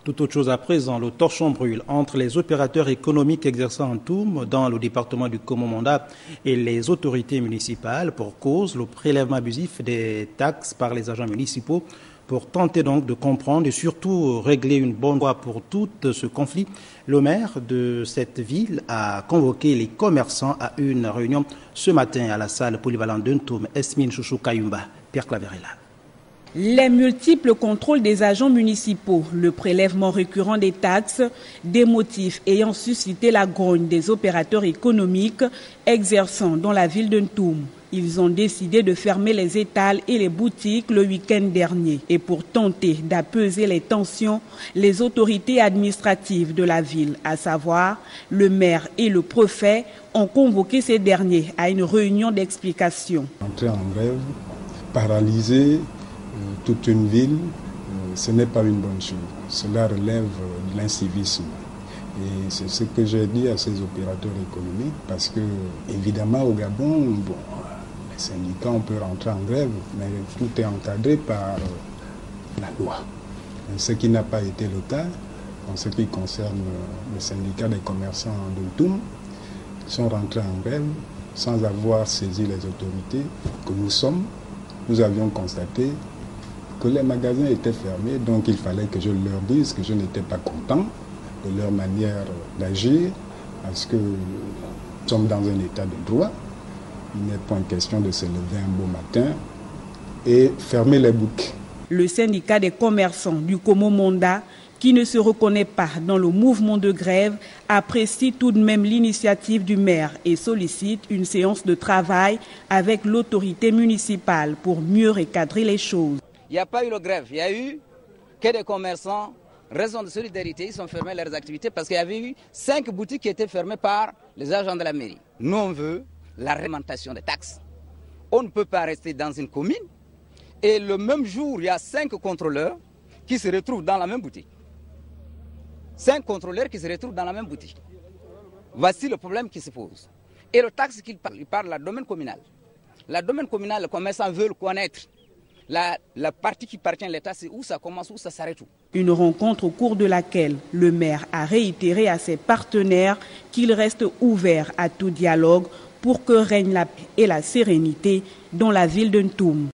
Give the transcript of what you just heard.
Tout autre chose à présent, le torchon brûle entre les opérateurs économiques exerçant en Toum dans le département du Komo-Monda et les autorités municipales pour cause le prélèvement abusif des taxes par les agents municipaux. Pour tenter donc de comprendre et surtout régler une bonne fois pour tout ce conflit, le maire de cette ville a convoqué les commerçants à une réunion ce matin à la salle polyvalente de Ntoum. Esmine Chouchou Kayumba, Pierre Claverella. Les multiples contrôles des agents municipaux, le prélèvement récurrent des taxes, des motifs ayant suscité la grogne des opérateurs économiques exerçant dans la ville de Ntoum. Ils ont décidé de fermer les étals et les boutiques le week-end dernier. Et pour tenter d'apaiser les tensions, les autorités administratives de la ville, à savoir le maire et le préfet, ont convoqué ces derniers à une réunion d'explication. Entrer en grève, paralyser toute une ville, ce n'est pas une bonne chose. Cela relève de l'incivisme. Et c'est ce que j'ai dit à ces opérateurs économiques, parce que, évidemment, au Gabon, les syndicats, on peut rentrer en grève, mais tout est encadré par la loi. Ce qui n'a pas été le cas en ce qui concerne le syndicat des commerçants de Ntoum, ils sont rentrés en grève sans avoir saisi les autorités que nous sommes. Nous avions constaté que les magasins étaient fermés, donc il fallait que je leur dise que je n'étais pas content de leur manière d'agir, parce que nous sommes dans un état de droit. Il n'est pas question de se lever un beau matin et fermer les boutiques. Le syndicat des commerçants du Komo-Monda, qui ne se reconnaît pas dans le mouvement de grève, apprécie tout de même l'initiative du maire et sollicite une séance de travail avec l'autorité municipale pour mieux recadrer les choses. Il n'y a pas eu de grève, il n'y a eu que des commerçants, raison de solidarité, ils ont fermé leurs activités parce qu'il y avait eu 5 boutiques qui étaient fermées par les agents de la mairie. Nous, on veut la réglementation des taxes. On ne peut pas rester dans une commune et le même jour, il y a 5 contrôleurs qui se retrouvent dans la même boutique. 5 contrôleurs qui se retrouvent dans la même boutique. Voici le problème qui se pose. Et le taxe qu'il parle, il parle de la domaine communale. La domaine communale, les commerçants veulent connaître la partie qui appartient à l'État, c'est où ça commence, où ça s'arrête. Une rencontre au cours de laquelle le maire a réitéré à ses partenaires qu'il reste ouvert à tout dialogue pour que règne la paix et la sérénité dans la ville de Ntoum.